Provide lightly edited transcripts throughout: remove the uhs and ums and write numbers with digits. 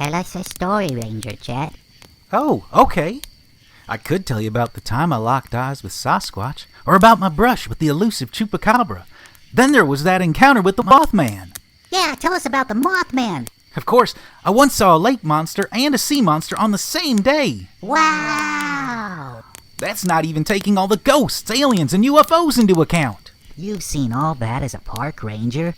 Tell us a story, Ranger Chet. Oh, okay. I could tell you about the time I locked eyes with Sasquatch, or about my brush with the elusive Chupacabra. Then there was that encounter with the Mothman. Yeah, tell us about the Mothman. Of course, I once saw a lake monster and a sea monster on the same day. Wow! That's not even taking all the ghosts, aliens, and UFOs into account. You've seen all that as a park ranger?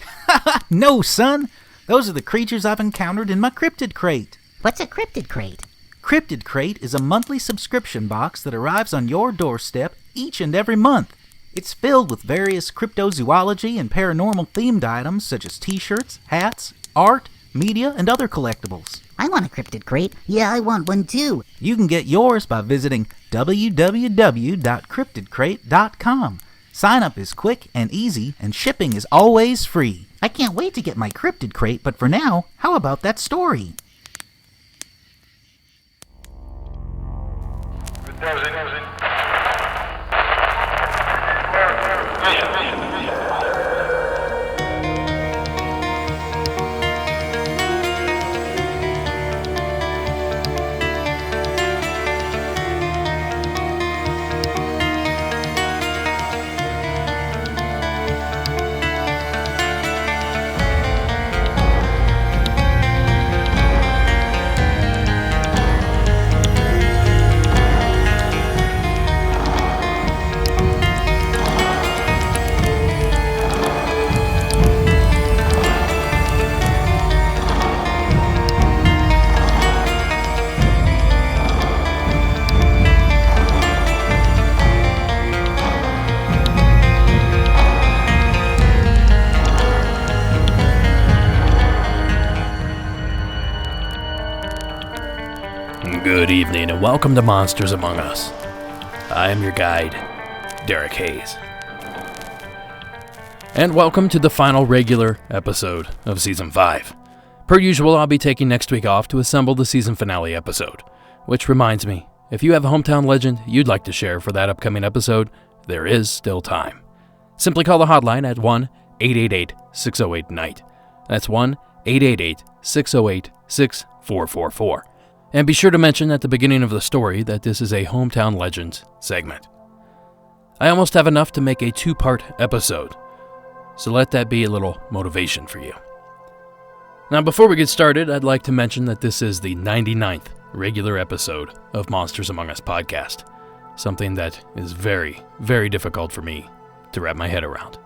No, son. Those are the creatures I've encountered in my Cryptid Crate. What's a Cryptid Crate? Cryptid Crate is a monthly subscription box that arrives on your doorstep each and every month. It's filled with various cryptozoology and paranormal themed items such as t-shirts, hats, art, media, and other collectibles. I want a Cryptid Crate. Yeah, I want one too. You can get yours by visiting www.cryptidcrate.com. Sign up is quick and easy, and shipping is always free. I can't wait to get my Cryptid Crate, but for now, how about that story? Good evening and welcome to Monsters Among Us. I am your guide, Derek Hayes. And welcome to the final regular episode of Season 5. Per usual, I'll be taking next week off to assemble the season finale episode. Which reminds me, if you have a hometown legend you'd like to share for that upcoming episode, there is still time. Simply call the hotline at 1-888-608-NIGHT. That's 1-888-608-6444. And be sure to mention at the beginning of the story that this is a Hometown Legends segment. I almost have enough to make a 2-part episode, so let that be a little motivation for you. Now before we get started, I'd like to mention that this is the 99th regular episode of Monsters Among Us podcast, something that is very, very difficult for me to wrap my head around.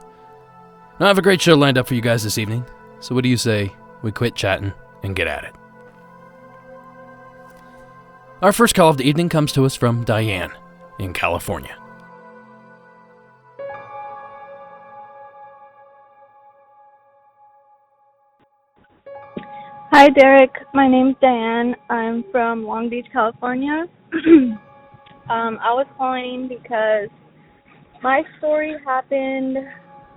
Now I have a great show lined up for you guys this evening, so what do you say we quit chatting and get at it? Our first call of the evening comes to us from Diane in California. Hi, Derek. My name's Diane. I'm from Long Beach, California. I was calling because my story happened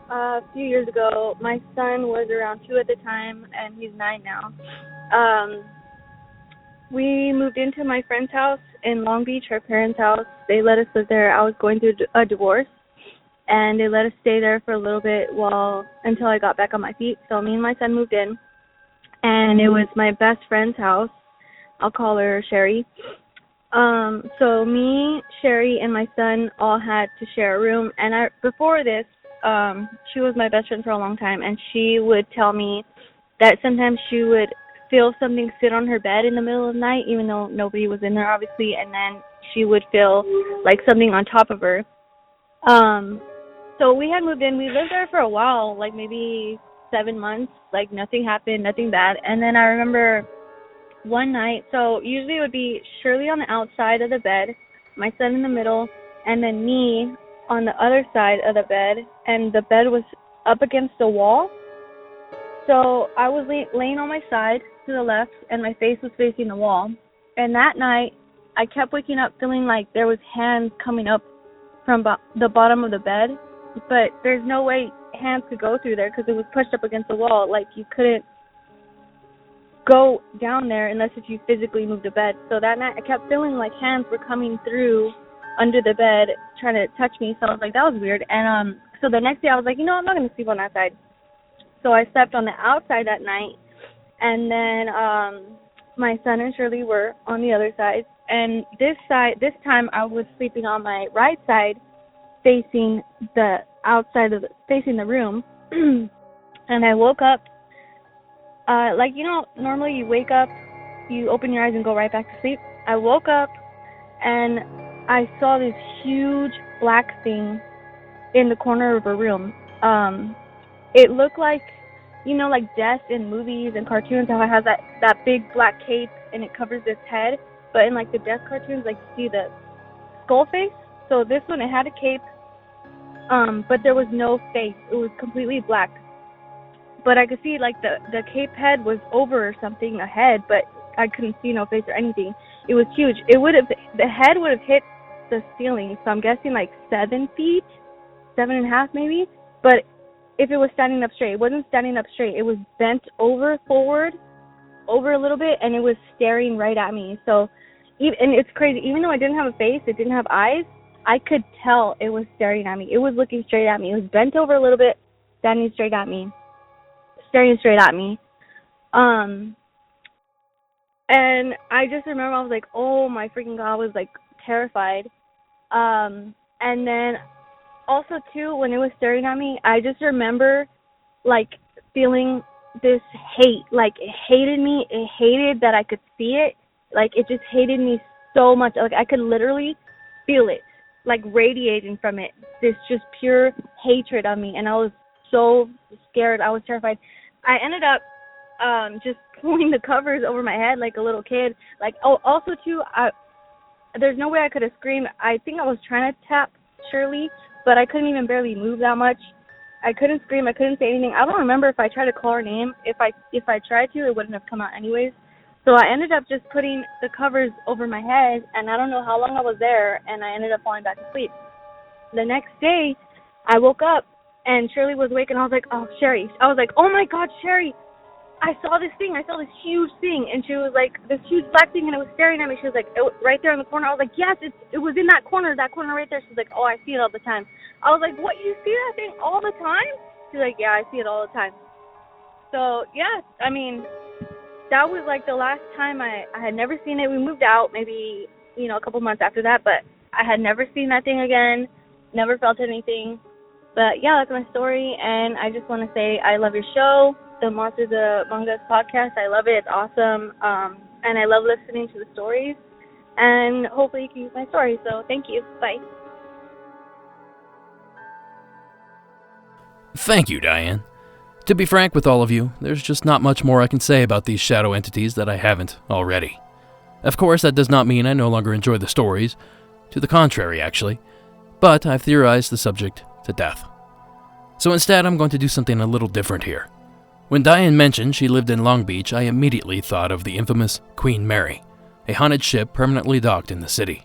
a few years ago. My son was around 2 at the time, and he's 9 now. We moved into my friend's house in Long Beach, her parents' house. They let us live there. I was going through a divorce, and they let us stay there for a little bit until I got back on my feet. So me and my son moved in, and it was my best friend's house. I'll call her Sherry. So me, Sherry, and my son all had to share a room. And before this, she was my best friend for a long time, and she would tell me that sometimes she would feel something sit on her bed in the middle of the night, even though nobody was in there, obviously, and then she would feel like something on top of her. So we had moved in. We lived there for a while, like maybe 7 months, like nothing happened, nothing bad. And then I remember one night, so usually it would be Shirley on the outside of the bed, my son in the middle, and then me on the other side of the bed, and the bed was up against the wall. So I was laying on my side to the left, and my face was facing the wall. And that night, I kept waking up feeling like there was hands coming up from the bottom of the bed, but there's no way hands could go through there because it was pushed up against the wall. Like, you couldn't go down there unless if you physically moved the bed. So that night, I kept feeling like hands were coming through under the bed trying to touch me. So I was like, that was weird. And so the next day, I was like, I'm not going to sleep on that side. So I slept on the outside that night, and then my son and Shirley were on the other side. And this time I was sleeping on my right side, facing the outside of facing the room. And I woke up, like, normally you wake up, you open your eyes and go right back to sleep. I woke up and I saw this huge black thing in the corner of a room. It looked like, like death in movies and cartoons, how it has that big black cape and it covers its head. But in, like, the death cartoons, like, you see the skull face. So this one, it had a cape, but there was no face. It was completely black. But I could see, like, the cape head was over something, a head, but I couldn't see no face or anything. It was huge. The head would have hit the ceiling, so I'm guessing, like, 7 feet, 7.5 maybe. But if it was standing up straight, it wasn't standing up straight. It was bent forward over a little bit, and it was staring right at me. So, and it's crazy. Even though I didn't have a face, it didn't have eyes, I could tell it was staring at me. It was looking straight at me. It was bent over a little bit, standing straight at me, staring straight at me. And I just remember I was like, oh my freaking God, I was like terrified. And then also too, when it was staring at me, I just remember like feeling this hate. Like, it hated me. It hated that I could see it. Like, it just hated me so much. Like, I could literally feel it, like, radiating from it. This just pure hatred of me. And I was so scared. I was terrified. I ended up just pulling the covers over my head like a little kid. Like, also too, there's no way I could have screamed. I think I was trying to tap Shirley, but I couldn't even barely move that much. I couldn't scream. I couldn't say anything. I don't remember if I tried to call her name. If I tried to, it wouldn't have come out anyways. So I ended up just putting the covers over my head, and I don't know how long I was there, and I ended up falling back asleep. The next day, I woke up, and Shirley was awake, and I was like, oh, Sherry. I was like, oh, my God, Sherry. I saw this thing. I saw this huge thing. And she was like, this huge black thing, and it was staring at me. She was like, right there in the corner. I was like, yes, it was in that corner right there. She's like, oh, I see it all the time. I was like, what, you see that thing all the time? She's like, yeah, I see it all the time. So, yeah, I mean, that was like the last time I had never seen it. We moved out maybe, a couple months after that, but I had never seen that thing again, never felt anything. But, yeah, that's my story, and I just want to say I love your show, the Monsters Among Us podcast. I love it. It's awesome, and I love listening to the stories, and hopefully you can use my story. So thank you. Bye. Thank you, Diane. To be frank with all of you, there's just not much more I can say about these shadow entities that I haven't already. Of course, that does not mean I no longer enjoy the stories. To the contrary, actually. But I've theorized the subject to death. So instead, I'm going to do something a little different here. When Diane mentioned she lived in Long Beach, I immediately thought of the infamous Queen Mary, a haunted ship permanently docked in the city.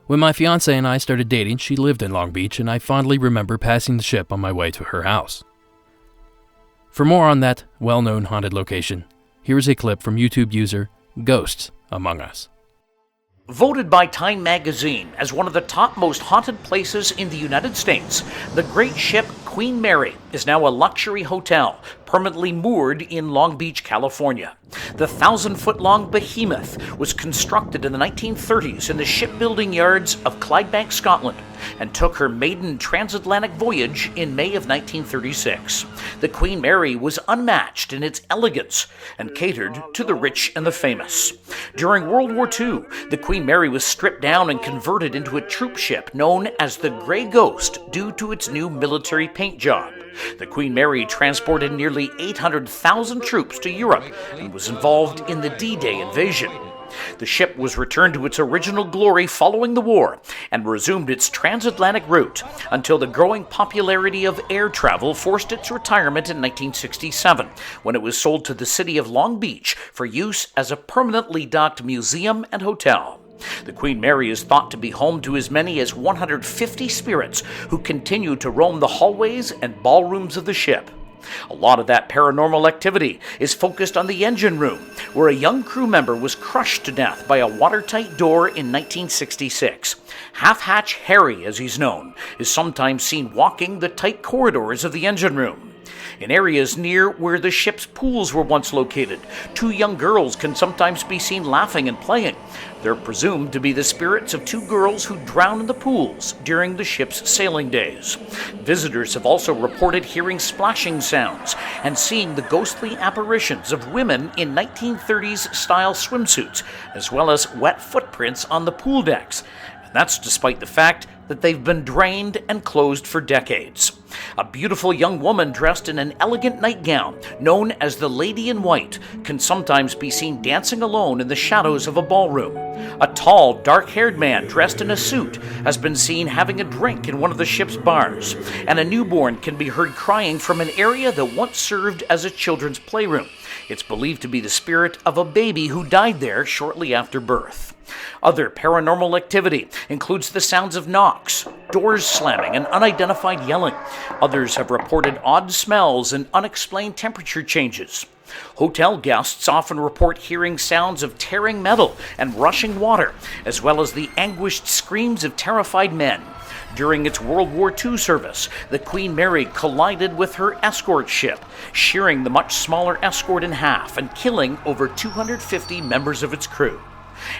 When my fiancée and I started dating, she lived in Long Beach, and I fondly remember passing the ship on my way to her house. For more on that well-known haunted location, here is a clip from YouTube user Ghosts Among Us. Voted by Time magazine as one of the top most haunted places in the United States, the great ship Queen Mary is now a luxury hotel permanently moored in Long Beach, California. The 1,000-foot-long behemoth was constructed in the 1930s in the shipbuilding yards of Clydebank, Scotland, and took her maiden transatlantic voyage in May of 1936. The Queen Mary was unmatched in its elegance and catered to the rich and the famous. During World War II, the Queen Mary was stripped down and converted into a troop ship known as the Grey Ghost due to its new military paint job. The Queen Mary transported nearly 800,000 troops to Europe and was involved in the D-Day invasion. The ship was returned to its original glory following the war and resumed its transatlantic route until the growing popularity of air travel forced its retirement in 1967, when it was sold to the city of Long Beach for use as a permanently docked museum and hotel. The Queen Mary is thought to be home to as many as 150 spirits who continue to roam the hallways and ballrooms of the ship. A lot of that paranormal activity is focused on the engine room, where a young crew member was crushed to death by a watertight door in 1966. Half-Hatch Harry, as he's known, is sometimes seen walking the tight corridors of the engine room. In areas near where the ship's pools were once located, 2 young girls can sometimes be seen laughing and playing. They're presumed to be the spirits of 2 girls who drowned in the pools during the ship's sailing days. Visitors have also reported hearing splashing sounds and seeing the ghostly apparitions of women in 1930s style swimsuits, as well as wet footprints on the pool decks. And that's despite the fact that they've been drained and closed for decades. A beautiful young woman dressed in an elegant nightgown, known as the Lady in White, can sometimes be seen dancing alone in the shadows of a ballroom. A tall, dark-haired man dressed in a suit has been seen having a drink in one of the ship's bars, and a newborn can be heard crying from an area that once served as a children's playroom. It's believed to be the spirit of a baby who died there shortly after birth. Other paranormal activity includes the sounds of knocks, doors slamming, and unidentified yelling. Others have reported odd smells and unexplained temperature changes. Hotel guests often report hearing sounds of tearing metal and rushing water, as well as the anguished screams of terrified men. During its World War II service, the Queen Mary collided with her escort ship, shearing the much smaller escort in half and killing over 250 members of its crew.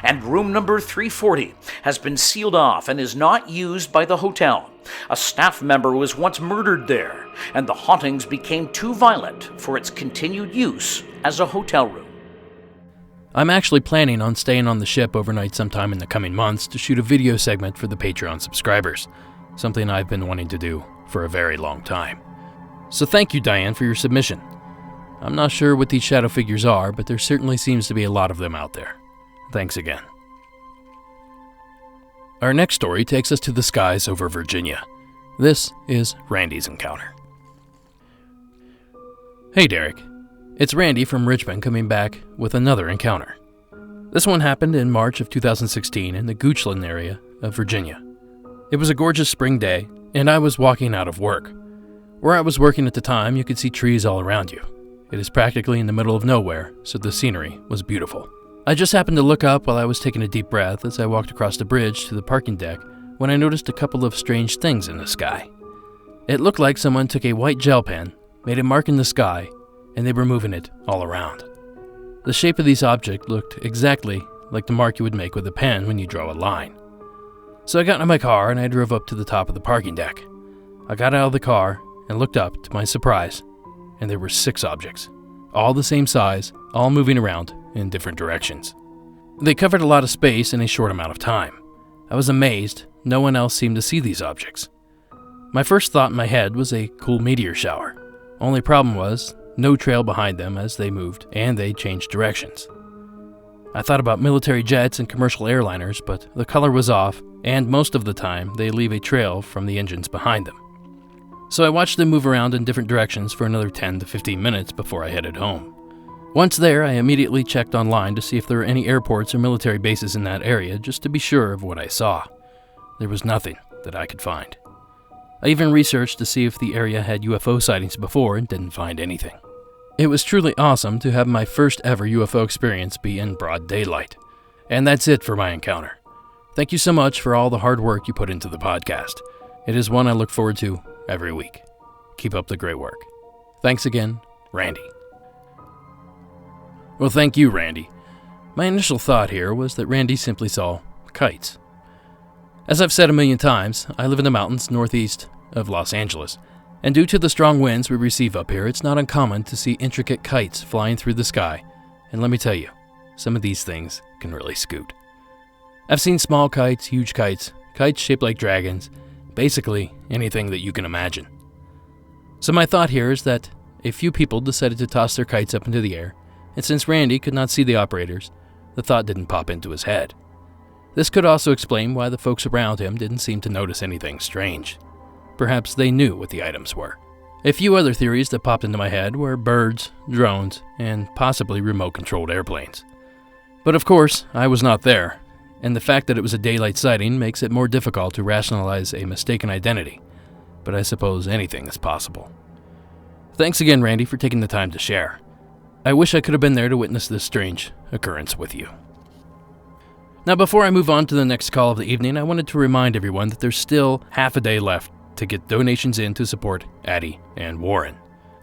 And room number 340 has been sealed off and is not used by the hotel. A staff member was once murdered there, and the hauntings became too violent for its continued use as a hotel room. I'm actually planning on staying on the ship overnight sometime in the coming months to shoot a video segment for the Patreon subscribers, something I've been wanting to do for a very long time. So thank you, Diane, for your submission. I'm not sure what these shadow figures are, but there certainly seems to be a lot of them out there. Thanks again. Our next story takes us to the skies over Virginia. This is Randy's encounter. Hey Derek, it's Randy from Richmond coming back with another encounter. This one happened in March of 2016 in the Goochland area of Virginia. It was a gorgeous spring day, and I was walking out of work. Where I was working at the time, you could see trees all around you. It is practically in the middle of nowhere, so the scenery was beautiful. I just happened to look up while I was taking a deep breath as I walked across the bridge to the parking deck when I noticed a couple of strange things in the sky. It looked like someone took a white gel pen, made a mark in the sky, and they were moving it all around. The shape of these objects looked exactly like the mark you would make with a pen when you draw a line. So I got in my car and I drove up to the top of the parking deck. I got out of the car and looked up to my surprise, and there were 6 objects, all the same size, all moving around in different directions. They covered a lot of space in a short amount of time. I was amazed no one else seemed to see these objects. My first thought in my head was a cool meteor shower. Only problem was, no trail behind them as they moved, and they changed directions. I thought about military jets and commercial airliners, but the color was off, and most of the time they leave a trail from the engines behind them. So I watched them move around in different directions for another 10 to 15 minutes before I headed home. Once there, I immediately checked online to see if there were any airports or military bases in that area just to be sure of what I saw. There was nothing that I could find. I even researched to see if the area had UFO sightings before and didn't find anything. It was truly awesome to have my first ever UFO experience be in broad daylight. And that's it for my encounter. Thank you so much for all the hard work you put into the podcast. It is one I look forward to every week. Keep up the great work. Thanks again, Randy. Well, thank you, Randy. My initial thought here was that Randy simply saw kites. As I've said a million times, I live in the mountains northeast of Los Angeles, and due to the strong winds we receive up here, it's not uncommon to see intricate kites flying through the sky, and let me tell you, some of these things can really scoot. I've seen small kites, huge kites, kites shaped like dragons, basically anything that you can imagine. So my thought here is that a few people decided to toss their kites up into the air, and since Randy could not see the operators, the thought didn't pop into his head. This could also explain why the folks around him didn't seem to notice anything strange. Perhaps they knew what the items were. A few other theories that popped into my head were birds, drones, and possibly remote-controlled airplanes. But of course, I was not there, and the fact that it was a daylight sighting makes it more difficult to rationalize a mistaken identity. But I suppose anything is possible. Thanks again, Randy, for taking the time to share. I wish I could have been there to witness this strange occurrence with you. Now, before I move on to the next call of the evening, I wanted to remind everyone that there's still half a day left to get donations in to support Addie and Warren.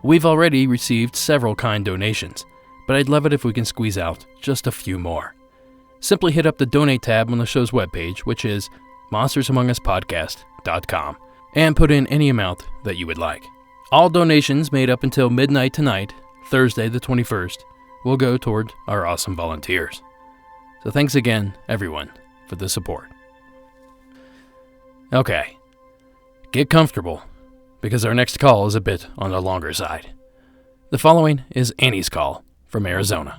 We've already received several kind donations, but I'd love it if we can squeeze out just a few more. Simply hit up the donate tab on the show's webpage, which is monstersamonguspodcast.com, and put in any amount that you would like. All donations made up until midnight tonight, Thursday the 21st, will go toward our awesome volunteers. So thanks again, everyone, for the support. Okay, get comfortable, because our next call is a bit on the longer side. The following is Annie's call from Arizona.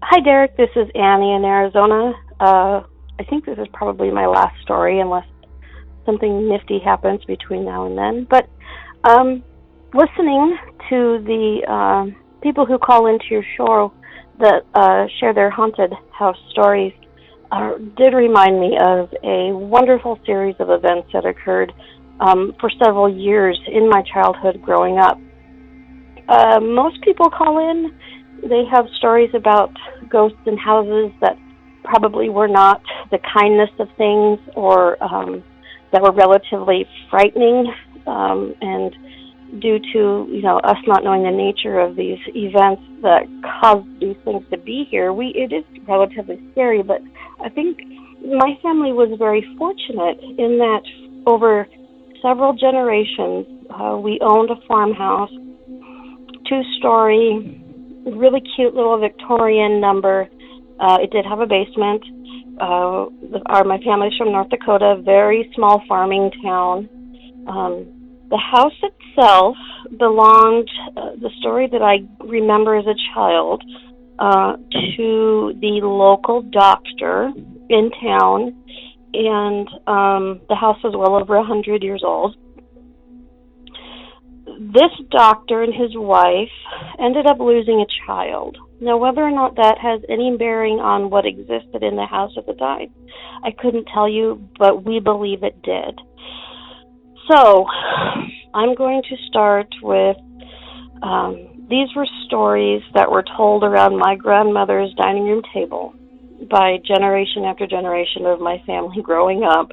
Hi, Derek. This is Annie in Arizona. I think this is probably my last story, unless something nifty happens between now and then. But listening to the people who call into your show that share their haunted house stories did remind me of a wonderful series of events that occurred for several years in my childhood growing up. Most people call in. They have stories about ghosts in houses that probably were not the kindness of things, or that were relatively frightening, and due to us not knowing the nature of these events that caused these things to be here, it is relatively scary. But I think my family was very fortunate in that over several generations we owned a farmhouse, 2-story, really cute little Victorian number. It did have a basement. My family's from North Dakota, very small farming town. The house itself belonged, the story that I remember as a child, to the local doctor in town, and the house was well over 100 years old. This doctor and his wife ended up losing a child. Now, whether or not that has any bearing on what existed in the house at the time, I couldn't tell you, but we believe it did. So, I'm going to start with, these were stories that were told around my grandmother's dining room table by generation after generation of my family growing up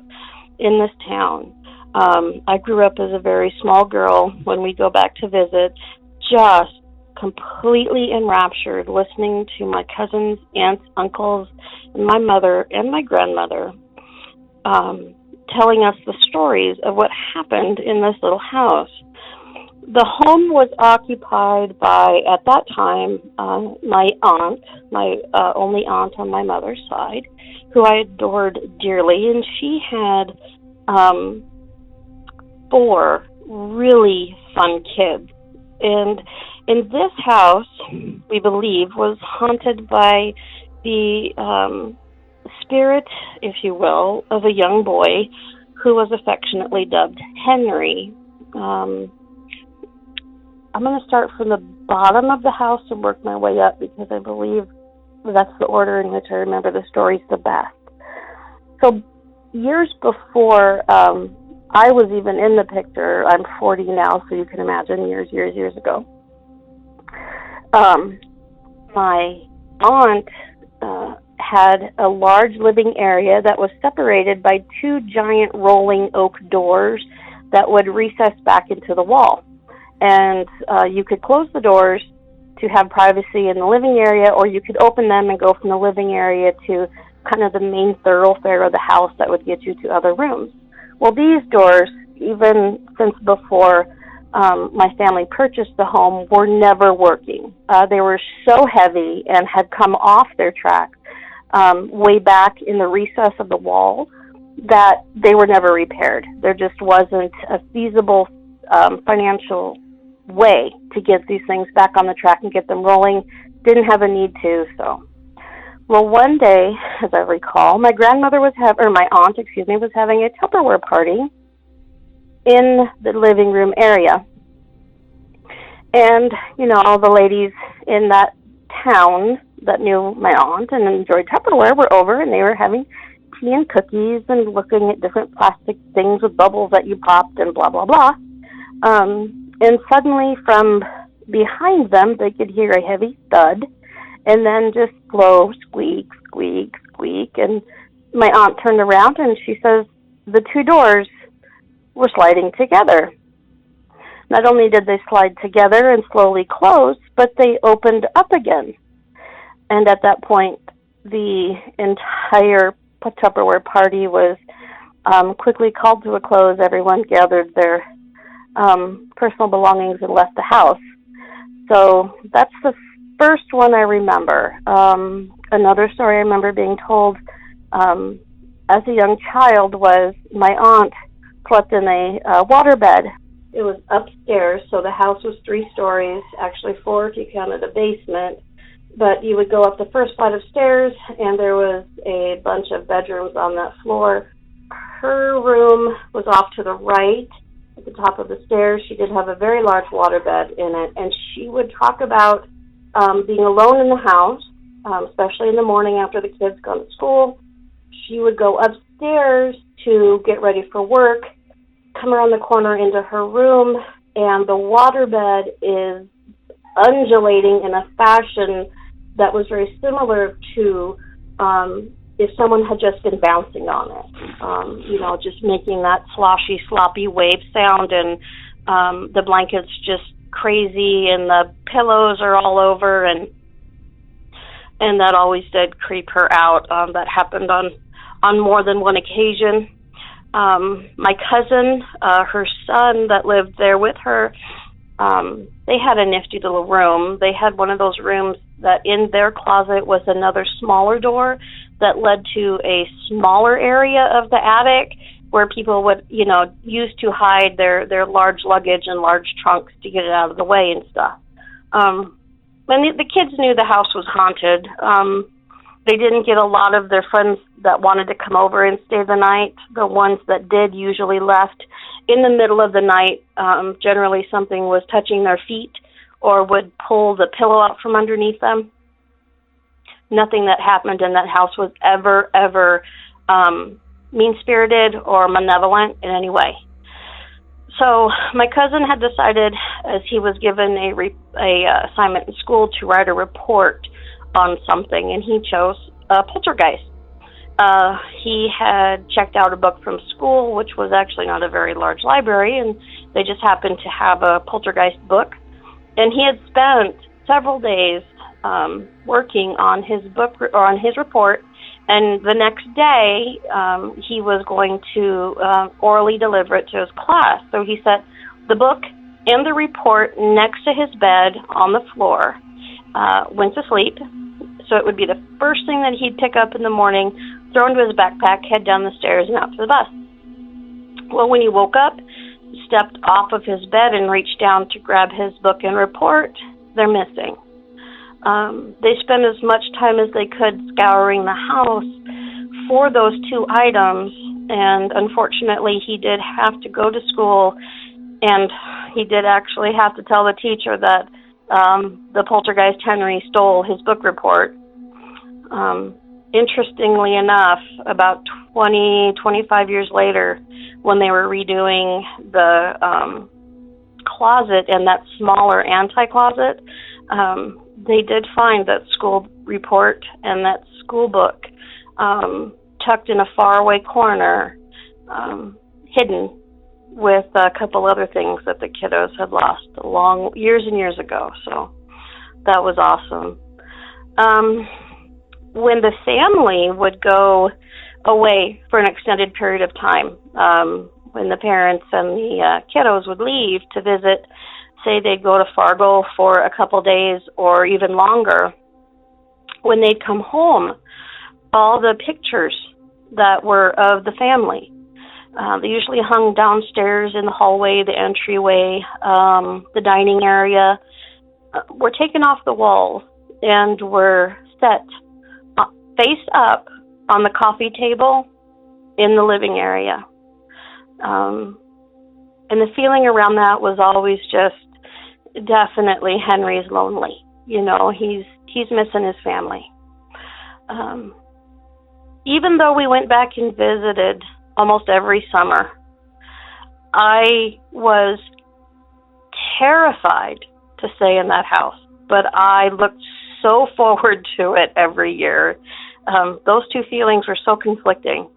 in this town. I grew up as a very small girl. When we go back to visit, just completely enraptured listening to my cousins, aunts, uncles, and my mother and my grandmother telling us the stories of what happened in this little house. The home was occupied by, at that time, my aunt, my only aunt on my mother's side, who I adored dearly, and she had 4 really fun kids. And in this house, we believe, was haunted by the spirit, if you will, of a young boy who was affectionately dubbed Henry. I'm going to start from the bottom of the house and work my way up, because I believe that's the order in which I remember the stories the best. So years before I was even in the picture, I'm 40 now, so you can imagine years ago, my aunt had a large living area that was separated by 2 giant rolling oak doors that would recess back into the wall. And you could close the doors to have privacy in the living area, or you could open them and go from the living area to kind of the main thoroughfare of the house that would get you to other rooms. Well, these doors, even since before my family purchased the home, were never working. They were so heavy and had come off their tracks way back in the recess of the wall that they were never repaired. There just wasn't a feasible financial way to get these things back on the track and get them rolling. Didn't have a need to, so. Well, one day, as I recall, my aunt, was having a Tupperware party in the living room area. And, all the ladies in that town that knew my aunt and enjoyed Tupperware were over, and they were having tea and cookies and looking at different plastic things with bubbles that you popped and blah, blah, blah. And suddenly from behind them, they could hear a heavy thud and then just slow squeak, squeak, squeak. And my aunt turned around and she says, the 2 doors were sliding together. Not only did they slide together and slowly close, but they opened up again. And at that point, the entire Tupperware party was quickly called to a close. Everyone gathered their personal belongings and left the house. So that's the first one I remember. Another story I remember being told as a young child was my aunt slept in a waterbed. It was upstairs, so the house was 3 stories, actually 4 if you counted the basement. But you would go up the first flight of stairs, and there was a bunch of bedrooms on that floor. Her room was off to the right at the top of the stairs. She did have a very large waterbed in it, and she would talk about being alone in the house, especially in the morning after the kids gone to school. She would go upstairs to get ready for work, come around the corner into her room, and the waterbed is undulating in a fashion that was very similar to if someone had just been bouncing on it, just making that sloshy, sloppy wave sound, and the blanket's just crazy, and the pillows are all over, and that always did creep her out. That happened on more than one occasion. My cousin, her son that lived there with her, they had a nifty little room. They had one of those rooms that in their closet was another smaller door that led to a smaller area of the attic where people would, use to hide their large luggage and large trunks to get it out of the way and stuff. And the kids knew the house was haunted. They didn't get a lot of their friends that wanted to come over and stay the night. The ones that did usually left in the middle of the night. Generally something was touching their feet or would pull the pillow out from underneath them. Nothing that happened in that house was ever mean-spirited or malevolent in any way. So my cousin had decided, as he was given a assignment in school, to write a report on something, and he chose poltergeist. He had checked out a book from school, which was actually not a very large library, and they just happened to have a poltergeist book. And he had spent several days working on his book or on his report, and the next day he was going to orally deliver it to his class. So he set the book and the report next to his bed on the floor, went to sleep. So it would be the first thing that he'd pick up in the morning, throw into his backpack, head down the stairs and out to the bus. Well, when he woke up, stepped off of his bed and reached down to grab his book and report, they're missing. They spent as much time as they could scouring the house for those 2 items, and unfortunately he did have to go to school, and he did actually have to tell the teacher that the poltergeist Henry stole his book report. Interestingly enough, about 25 years later, when they were redoing the closet and that smaller anti-closet, they did find that school report and that school book tucked in a faraway corner, hidden with a couple other things that the kiddos had lost years and years ago. So that was awesome. When the family would go away for an extended period of time, when the parents and the kiddos would leave to visit, say they'd go to Fargo for a couple days or even longer, when they'd come home, all the pictures that were of the family, they usually hung downstairs in the hallway, the entryway, the dining area, were taken off the walls and were set face up on the coffee table in the living area. And the feeling around that was always just definitely Henry's lonely. He's missing his family. Even though we went back and visited almost every summer, I was terrified to stay in that house, but I looked so forward to it every year. Those 2 feelings were so conflicting.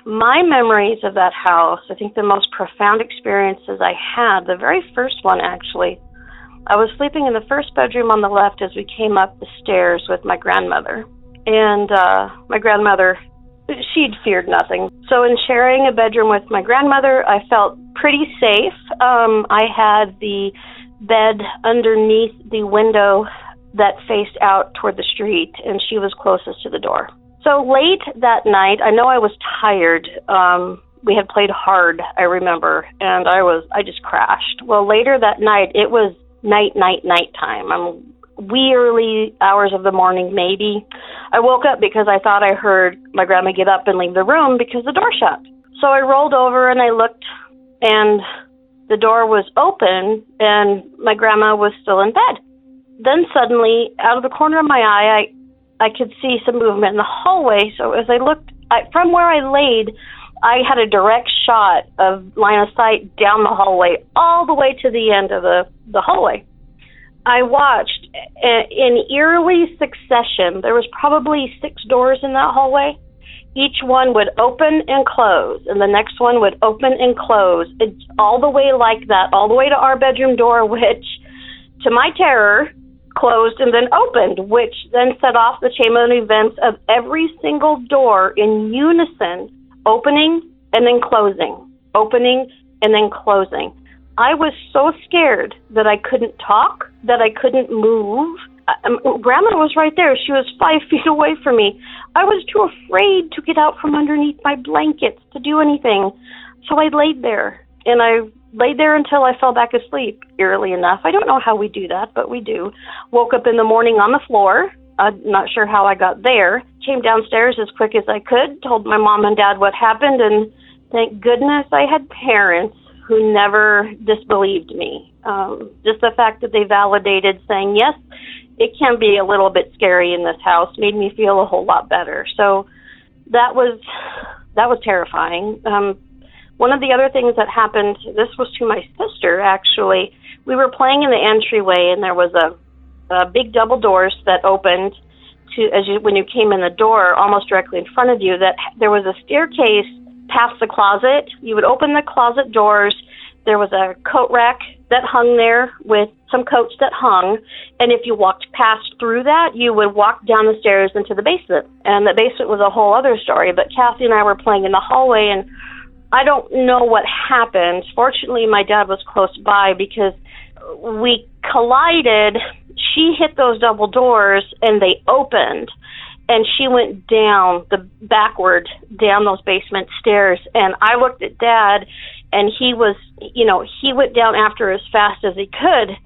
My memories of that house, I think the most profound experiences I had, the very first one actually, I was sleeping in the first bedroom on the left as we came up the stairs with my grandmother. And my grandmother, she'd feared nothing. So in sharing a bedroom with my grandmother, I felt pretty safe. I had the bed underneath the window that faced out toward the street, and she was closest to the door. So late that night, I know I was tired. We had played hard, I remember, and I just crashed. Well, later that night, it was nighttime. Wee early hours of the morning, maybe. I woke up because I thought I heard my grandma get up and leave the room because the door shut. So I rolled over and I looked, and the door was open, and my grandma was still in bed. Then suddenly, out of the corner of my eye, I could see some movement in the hallway. So as I looked, from where I laid, I had a direct shot of line of sight down the hallway, all the way to the end of the hallway. I watched in eerily succession. There was probably 6 doors in that hallway. Each one would open and close, and the next one would open and close, all the way like that, all the way to our bedroom door, which, to my terror, closed and then opened, which then set off the chain of events of every single door in unison, opening and then closing, opening and then closing. I was so scared that I couldn't talk, that I couldn't move. Grandma was right there. She was 5 feet away from me. I was too afraid to get out from underneath my blankets to do anything. So I laid there, and I laid there until I fell back asleep, eerily enough. I don't know how we do that, but we do. Woke up in the morning on the floor. I'm not sure how I got there. Came downstairs as quick as I could, told my mom and dad what happened, and thank goodness I had parents who never disbelieved me. Just the fact that they validated, saying, yes, it can be a little bit scary in this house, made me feel a whole lot better. So that was terrifying. One of the other things that happened, this was to my sister, actually. We were playing in the entryway, and there was a big double doors that opened to, when you came in the door, almost directly in front of you, that there was a staircase past the closet. You would open the closet doors. There was a coat rack that hung there with some coats that hung, and if you walked past through that, you would walk down the stairs into the basement, and the basement was a whole other story. But Kathy and I were playing in the hallway, and I don't know what happened. Fortunately, my dad was close by because we collided. She hit those double doors, and they opened, and she went backward down those basement stairs. And I looked at Dad, and he went down after as fast as he could,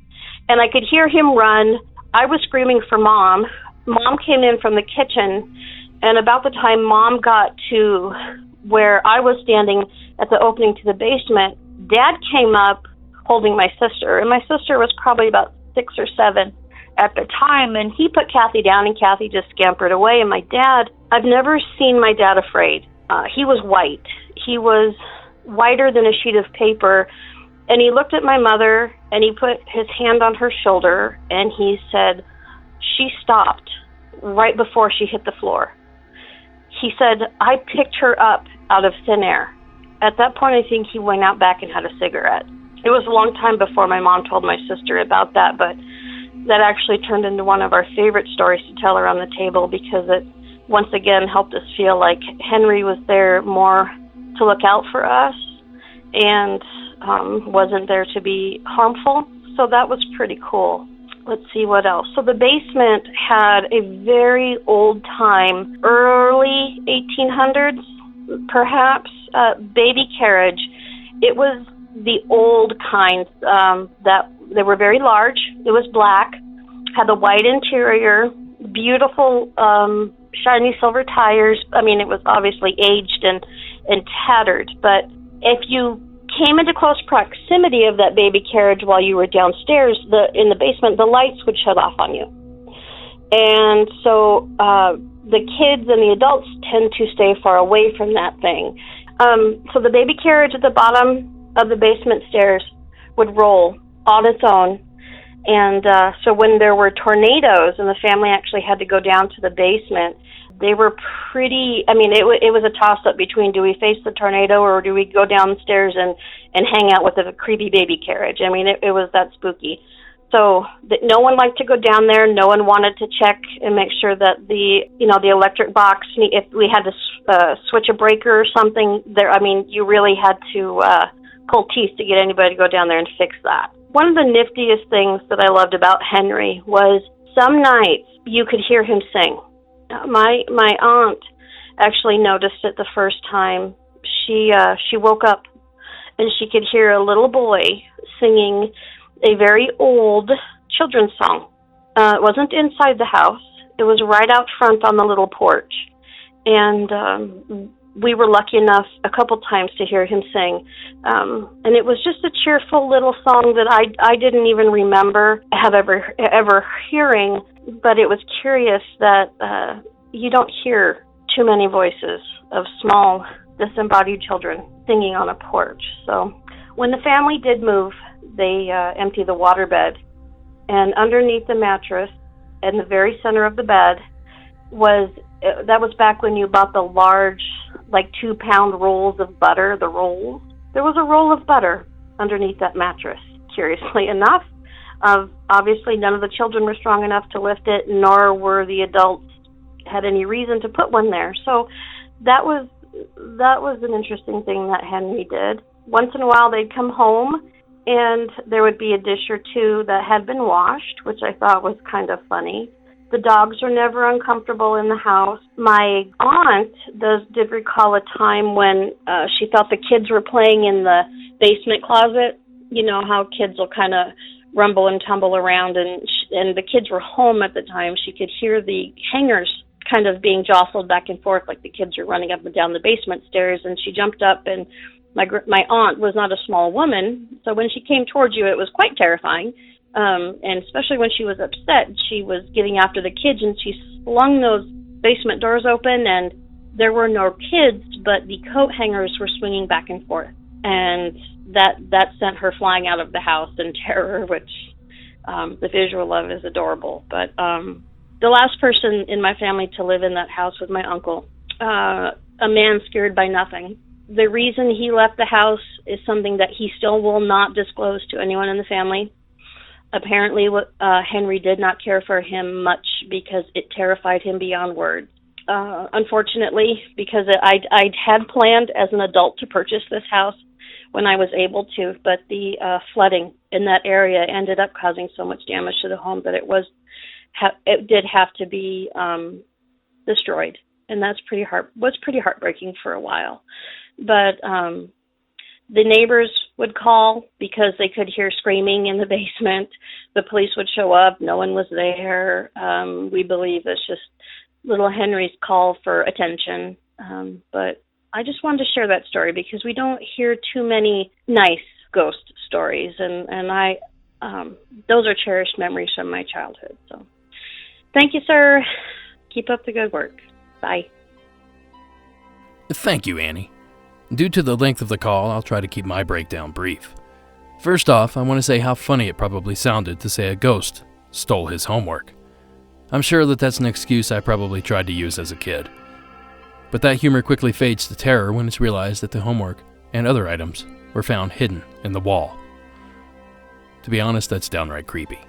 and I could hear him run. I was screaming for Mom. Mom came in from the kitchen, and about the time Mom got to where I was standing at the opening to the basement, Dad came up holding my sister, and my sister was probably about 6 or 7 at the time, and he put Kathy down, and Kathy just scampered away. And my dad, I've never seen my dad afraid. He was white. He was whiter than a sheet of paper, and he looked at my mother, and he put his hand on her shoulder, and he said, she stopped right before she hit the floor. He said, I picked her up out of thin air. At that point, I think he went out back and had a cigarette. It was a long time before my mom told my sister about that, but that actually turned into one of our favorite stories to tell around the table, because it once again helped us feel like Henry was there more to look out for us and wasn't there to be harmful. So that was pretty cool. Let's see what else. So the basement had a very old time, early 1800s, perhaps, baby carriage. It was the old kinds that they were very large. It was black, had a white interior, beautiful shiny silver tires. I mean, it was obviously aged and tattered, but if you came into close proximity of that baby carriage while you were downstairs in the basement, the lights would shut off on you. And so the kids and the adults tend to stay far away from that thing. So the baby carriage at the bottom of the basement stairs would roll on its own. And so when there were tornadoes and the family actually had to go down to the basement, they were pretty, I mean, it was a toss-up between do we face the tornado or do we go downstairs and hang out with a creepy baby carriage. I mean, it was that spooky. So no one liked to go down there. No one wanted to check and make sure that the electric box, if we had to switch a breaker or something, there, I mean, you really had to pull teeth to get anybody to go down there and fix that. One of the niftiest things that I loved about Henry was some nights you could hear him sing. My aunt actually noticed it the first time. She woke up and she could hear a little boy singing a very old children's song. It wasn't inside the house. It was right out front on the little porch. And we were lucky enough a couple times to hear him sing. And it was just a cheerful little song that I didn't even remember ever hearing, but it was curious that you don't hear too many voices of small disembodied children singing on a porch. So when the family did move, they emptied the waterbed, and underneath the mattress, in the very center of the bed, that was back when you bought the large, like 2-pound rolls of butter, the rolls. There was a roll of butter underneath that mattress, curiously enough. Obviously, none of the children were strong enough to lift it, nor were the adults had any reason to put one there. So that was an interesting thing that Henry did. Once in a while, they'd come home, and there would be a dish or two that had been washed, which I thought was kind of funny. The dogs were never uncomfortable in the house. My aunt did recall a time when she thought the kids were playing in the basement closet. You know how kids will kind of rumble and tumble around, and the kids were home at the time. She could hear the hangers kind of being jostled back and forth like the kids were running up and down the basement stairs, and she jumped up, and my aunt was not a small woman, so when she came towards you, it was quite terrifying. And especially when she was upset, she was getting after the kids, and she flung those basement doors open, and there were no kids, but the coat hangers were swinging back and forth, and that sent her flying out of the house in terror, which the visual of is adorable. But the last person in my family to live in that house was my uncle, a man scared by nothing. The reason he left the house is something that he still will not disclose to anyone in the family. Apparently, Henry did not care for him much because it terrified him beyond words. Unfortunately, because I had planned as an adult to purchase this house when I was able to, but the flooding in that area ended up causing so much damage to the home that it did have to be destroyed, and was pretty heartbreaking for a while. But the neighbors would call because they could hear screaming in the basement. The police would show up. No one was there. We believe it's just little Henry's call for attention. But I just wanted to share that story because we don't hear too many nice ghost stories, and I those are cherished memories from my childhood. So thank you, sir. Keep up the good work. Bye. Thank you, Annie. Due to the length of the call, I'll try to keep my breakdown brief. First off, I want to say how funny it probably sounded to say a ghost stole his homework. I'm sure that that's an excuse I probably tried to use as a kid. But that humor quickly fades to terror when it's realized that the homework and other items were found hidden in the wall. To be honest, that's downright creepy.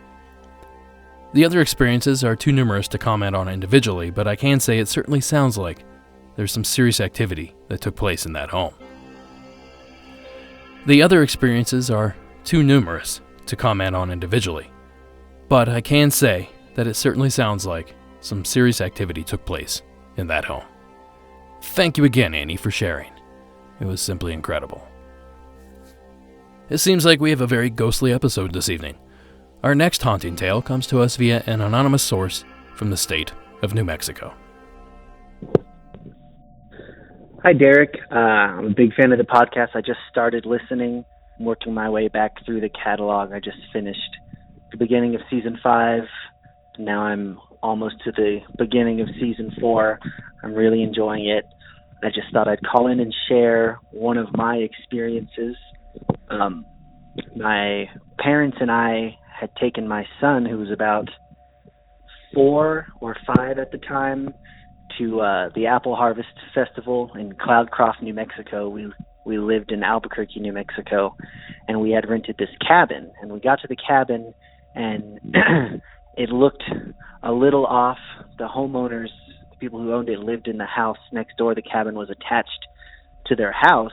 The other experiences are too numerous to comment on individually, but I can say it certainly sounds like there's some serious activity that took place in that home. The other experiences are too numerous to comment on individually, but I can say that it certainly sounds like some serious activity took place in that home. Thank you again, Annie, for sharing. It was simply incredible. It seems like we have a very ghostly episode this evening. Our next haunting tale comes to us via an anonymous source from the state of New Mexico. Hi, Derek. I'm a big fan of the podcast. I just started listening, working my way back through the catalog. I just finished the beginning of Season 5. Now I'm almost to the beginning of Season 4. I'm really enjoying it. I just thought I'd call in and share one of my experiences. My parents and I had taken my son, who was about 4 or 5 at the time, to the Apple Harvest Festival in Cloudcroft, New Mexico. We lived in Albuquerque, New Mexico, and we had rented this cabin. And we got to the cabin, and it looked a little off. The homeowners, the people who owned it, lived in the house next door. The cabin was attached to their house,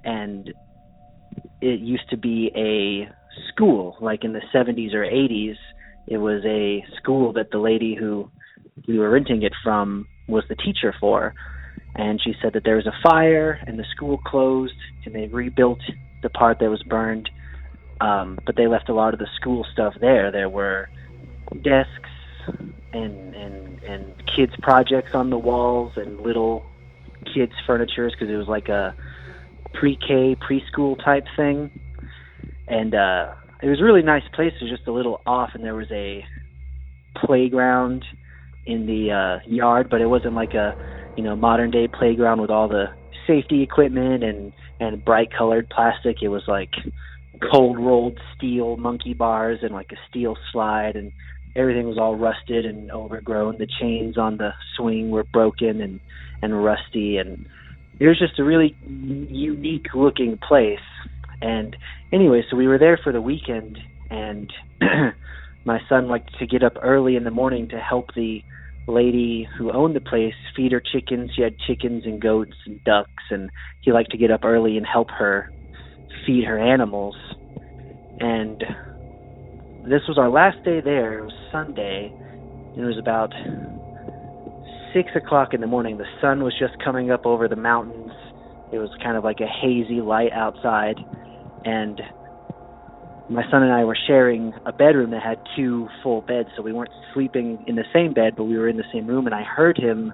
and it used to be a school. Like in the 70s or 80s, it was a school that the lady who we were renting it from was the teacher for. And she said that there was a fire and the school closed and they rebuilt the part that was burned, but they left a lot of the school stuff there. There were desks and kids' projects on the walls and little kids' furnitures, because it was like a pre-K, preschool type thing. And it was a really nice place. It was just a little off, and there was a playground in the yard, but it wasn't like a modern day playground with all the safety equipment and bright colored plastic. It was like cold rolled steel monkey bars and like a steel slide, and everything was all rusted and overgrown. The chains on the swing were broken and rusty, and it was just a really unique looking place. And anyway, so we were there for the weekend, and my son liked to get up early in the morning to help the lady who owned the place feed her chickens. She had chickens and goats and ducks, and he liked to get up early and help her feed her animals. And this was our last day there. It was Sunday, and it was about 6 o'clock in the morning. The sun was just coming up over the mountains. It was kind of like a hazy light outside, and my son and I were sharing a bedroom that had 2 full beds, so we weren't sleeping in the same bed, but we were in the same room, and I heard him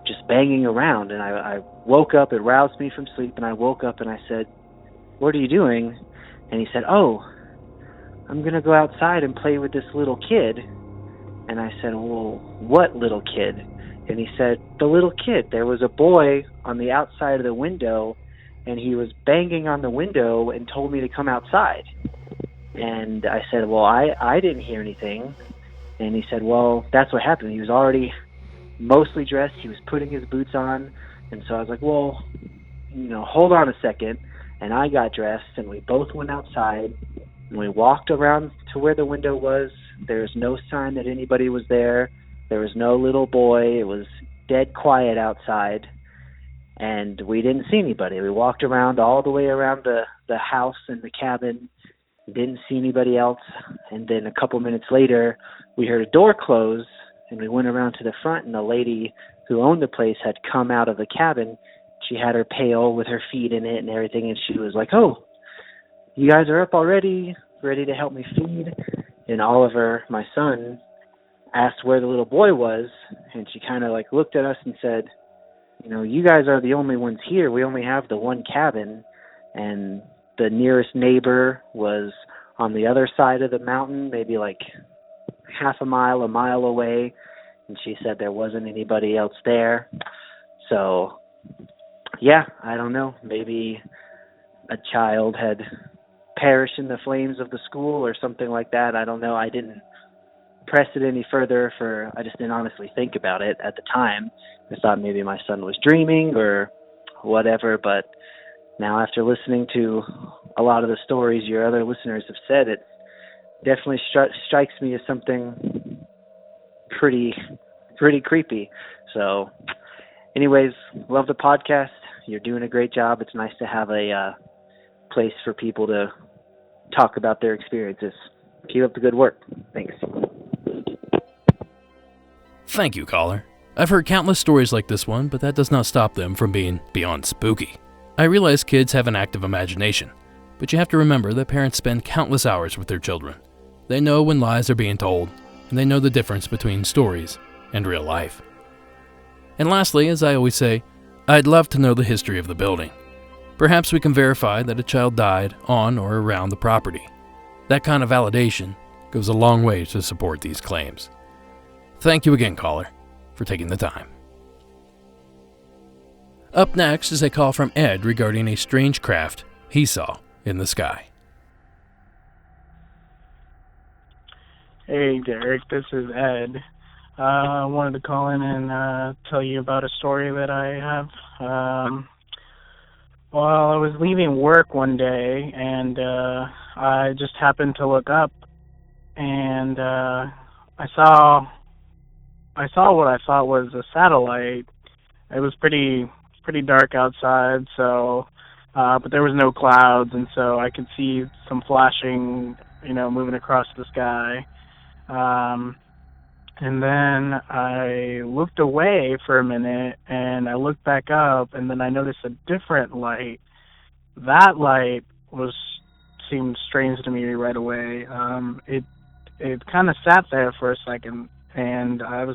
just banging around, and I woke up. It roused me from sleep, and I woke up and I said, "What are you doing?" And he said, "Oh, I'm going to go outside and play with this little kid." And I said, "Well, what little kid?" And he said, "The little kid. There was a boy on the outside of the window, and he was banging on the window and told me to come outside." And I said, "Well, I didn't hear anything." And he said, "Well, that's what happened. He was already mostly dressed. He was putting his boots on." And so I was like, "Well, hold on a second." And I got dressed, and we both went outside, and we walked around to where the window was. There was no sign that anybody was there. There was no little boy. It was dead quiet outside, and we didn't see anybody. We walked around all the way around the house and the cabin, didn't see anybody else. And then a couple minutes later, we heard a door close, and we went around to the front, and the lady who owned the place had come out of the cabin. She had her pail with her feet in it and everything, and she was like, "Oh, you guys are up already, ready to help me feed?" And Oliver, my son, asked where the little boy was, and she kind of looked at us and said, "You guys are the only ones here. We only have the one cabin, and the nearest neighbor was on the other side of the mountain, maybe half a mile away." And she said there wasn't anybody else there. So, yeah, I don't know. Maybe a child had perished in the flames of the school or something like that. I don't know. I didn't press it any further. I just didn't honestly think about it at the time. I thought maybe my son was dreaming or whatever, but now after listening to a lot of the stories your other listeners have said, it definitely strikes me as something pretty creepy. So anyways, love the podcast. You're doing a great job. It's nice to have a place for people to talk about their experiences. Keep up the good work. Thanks. Thank you, caller. I've heard countless stories like this one, but that does not stop them from being beyond spooky. I realize kids have an active imagination, but you have to remember that parents spend countless hours with their children. They know when lies are being told, and they know the difference between stories and real life. And lastly, as I always say, I'd love to know the history of the building. Perhaps we can verify that a child died on or around the property. That kind of validation goes a long way to support these claims. Thank you again, caller, for taking the time. Up next is a call from Ed regarding a strange craft he saw in the sky. Hey, Derek, this is Ed. I wanted to call in and tell you about a story that I have. Well, I was leaving work one day, and I just happened to look up, and I saw what I thought was a satellite. It was pretty dark outside, so but there was no clouds, and so I could see some flashing, moving across the sky. And then I looked away for a minute, and I looked back up, and then I noticed a different light. That light seemed strange to me right away. It kind of sat there for a second, and I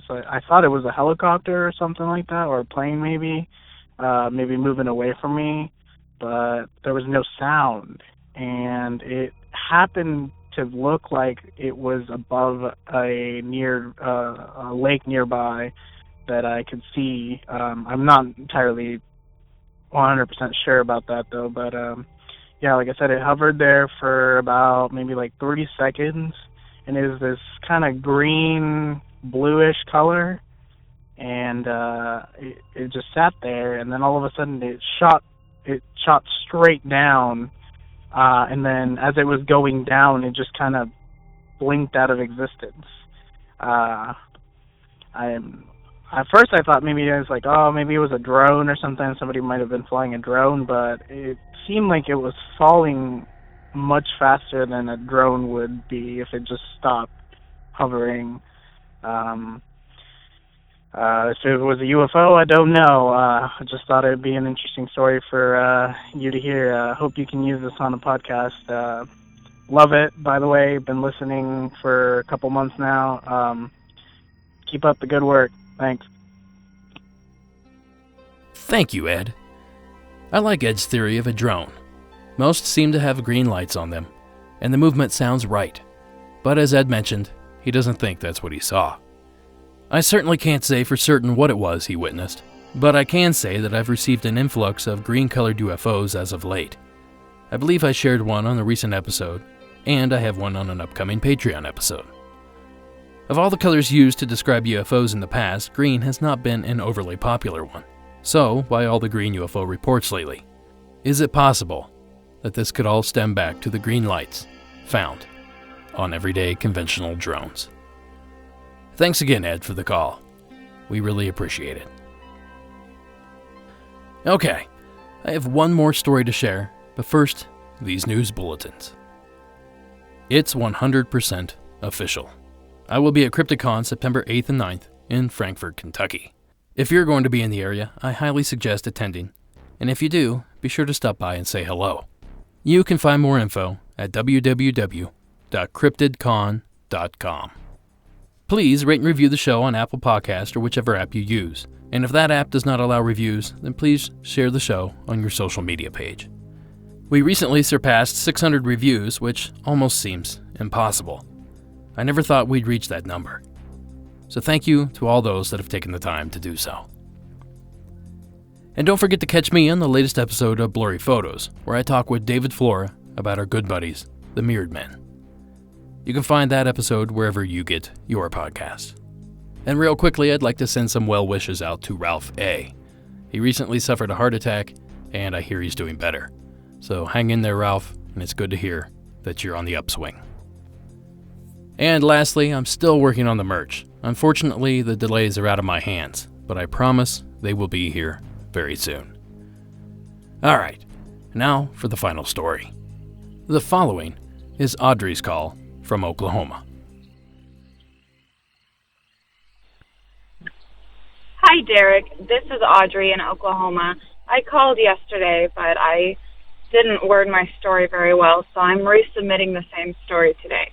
thought it was a helicopter or something like that, or a plane maybe moving away from me, but there was no sound, and it happened to look like it was above a lake nearby that I could see. I'm not entirely 100% sure about that though, but yeah, like I said, it hovered there for about maybe like 30 seconds, and it was this kind of green bluish color, and it just sat there, and then all of a sudden it shot straight down. And then as it was going down, it just kind of blinked out of existence. At first I thought maybe it was like, maybe it was a drone or something. Somebody might have been flying a drone, but it seemed like it was falling much faster than a drone would be if it just stopped hovering. If it was a UFO, I don't know. I just thought it would be an interesting story for you to hear. Hope you can use this on a podcast. Love it, by the way. Been listening for a couple months now. Keep up the good work. Thanks. Thank you, Ed. I like Ed's theory of a drone. Most seem to have green lights on them, and the movement sounds right. But as Ed mentioned, he doesn't think that's what he saw. I certainly can't say for certain what it was he witnessed, but I can say that I've received an influx of green-colored UFOs as of late. I believe I shared one on a recent episode, and I have one on an upcoming Patreon episode. Of all the colors used to describe UFOs in the past, green has not been an overly popular one. So, why all the green UFO reports lately? Is it possible that this could all stem back to the green lights found on everyday conventional drones? Thanks again, Ed, for the call. We really appreciate it. Okay, I have one more story to share, but first, these news bulletins. It's 100% official. I will be at CryptidCon September 8th and 9th in Frankfort, Kentucky. If you're going to be in the area, I highly suggest attending, and if you do, be sure to stop by and say hello. You can find more info at www.cryptidcon.com. Please rate and review the show on Apple Podcasts or whichever app you use. And if that app does not allow reviews, then please share the show on your social media page. We recently surpassed 600 reviews, which almost seems impossible. I never thought we'd reach that number. So thank you to all those that have taken the time to do so. And don't forget to catch me on the latest episode of Blurry Photos, where I talk with David Flora about our good buddies, the Mirrored Men. You can find that episode wherever you get your podcasts. And real quickly, I'd like to send some well wishes out to Ralph A. He recently suffered a heart attack, and I hear he's doing better. So hang in there, Ralph, and it's good to hear that you're on the upswing. And lastly, I'm still working on the merch. Unfortunately, the delays are out of my hands, but I promise they will be here very soon. Alright, now for the final story. The following is Audrey's call from Oklahoma. Hi, Derek. This is Audrey in Oklahoma. I called yesterday, but I didn't word my story very well, so I'm resubmitting the same story today.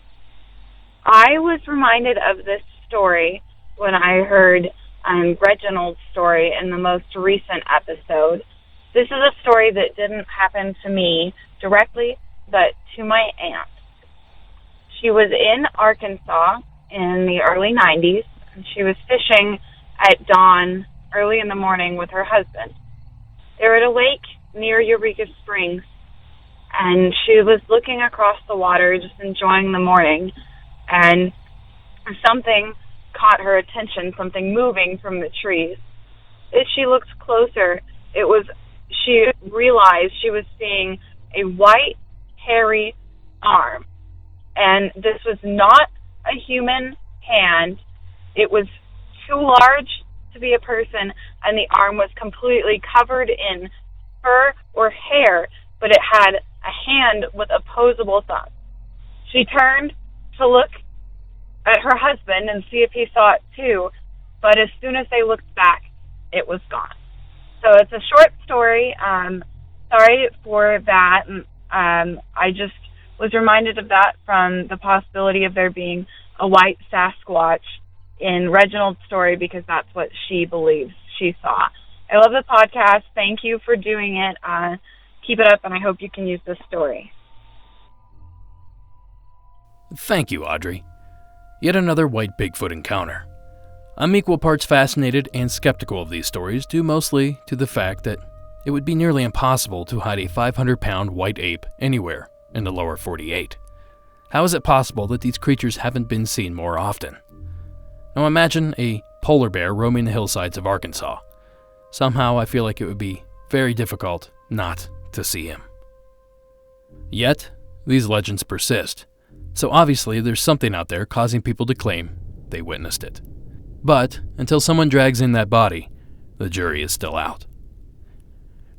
I was reminded of this story when I heard Reginald's story in the most recent episode. This is a story that didn't happen to me directly, but to my aunt. She was in Arkansas in the early 90s, and she was fishing at dawn early in the morning with her husband. They were at a lake near Eureka Springs, and she was looking across the water, just enjoying the morning, and something caught her attention, something moving from the trees. As she looked closer, she realized she was seeing a white, hairy arm. And this was not a human hand. It was too large to be a person, and the arm was completely covered in fur or hair, but it had a hand with opposable thumbs. She turned to look at her husband and see if he saw it too, but as soon as they looked back, it was gone. So it's a short story. Sorry for that. I just was reminded of that from the possibility of there being a white Sasquatch in Reginald's story, because that's what she believes she saw. I love the podcast. Thank you for doing it. Keep it up, and I hope you can use this story. Thank you, Audrey. Yet another white Bigfoot encounter. I'm equal parts fascinated and skeptical of these stories, due mostly to the fact that it would be nearly impossible to hide a 500-pound white ape anywhere in the lower 48. How is it possible that these creatures haven't been seen more often? Now imagine a polar bear roaming the hillsides of Arkansas. Somehow I feel like it would be very difficult not to see him. Yet, these legends persist, so obviously there's something out there causing people to claim they witnessed it. But until someone drags in that body, the jury is still out.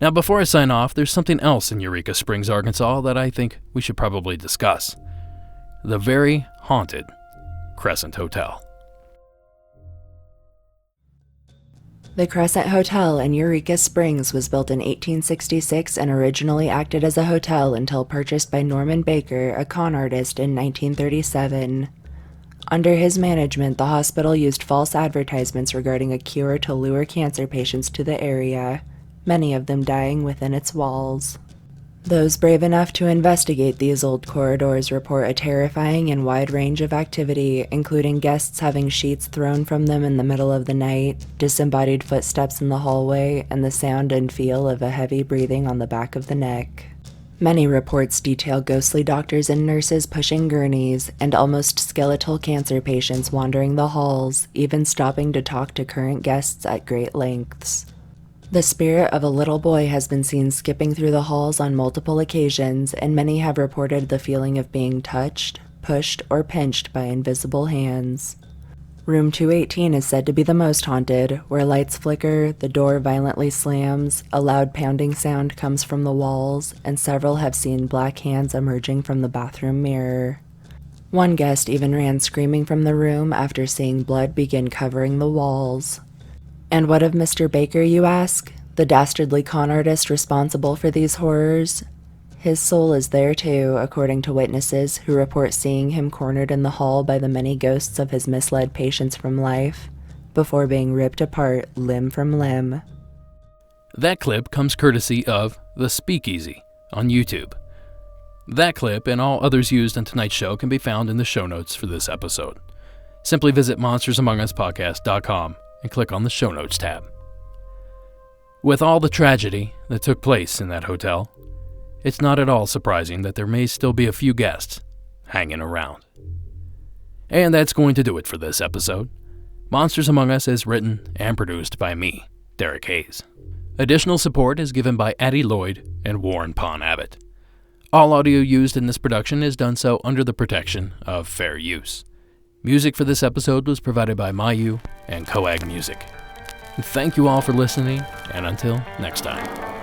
Now before I sign off, there's something else in Eureka Springs, Arkansas that I think we should probably discuss. The very haunted Crescent Hotel. The Crescent Hotel in Eureka Springs was built in 1866 and originally acted as a hotel until purchased by Norman Baker, a con artist, in 1937. Under his management, the hospital used false advertisements regarding a cure to lure cancer patients to the area, many of them dying within its walls. Those brave enough to investigate these old corridors report a terrifying and wide range of activity, including guests having sheets thrown from them in the middle of the night, disembodied footsteps in the hallway, and the sound and feel of a heavy breathing on the back of the neck. Many reports detail ghostly doctors and nurses pushing gurneys, and almost skeletal cancer patients wandering the halls, even stopping to talk to current guests at great lengths. The spirit of a little boy has been seen skipping through the halls on multiple occasions, and many have reported the feeling of being touched, pushed, or pinched by invisible hands. Room 218 is said to be the most haunted, where lights flicker, the door violently slams, a loud pounding sound comes from the walls, and several have seen black hands emerging from the bathroom mirror. One guest even ran screaming from the room after seeing blood begin covering the walls. And what of Mr. Baker, you ask? The dastardly con artist responsible for these horrors? His soul is there too, according to witnesses who report seeing him cornered in the hall by the many ghosts of his misled patients from life, before being ripped apart limb from limb. That clip comes courtesy of The Speakeasy on YouTube. That clip and all others used on tonight's show can be found in the show notes for this episode. Simply visit monstersamonguspodcast.com and click on the show notes tab. With all the tragedy that took place in that hotel, it's not at all surprising that there may still be a few guests hanging around. And that's going to do it for this episode. Monsters Among Us is written and produced by me, Derek Hayes. Additional support is given by Addie Lloyd and Warren Pon Abbott. All audio used in this production is done so under the protection of fair use. Music for this episode was provided by Mayu and Coag Music. Thank you all for listening, and until next time.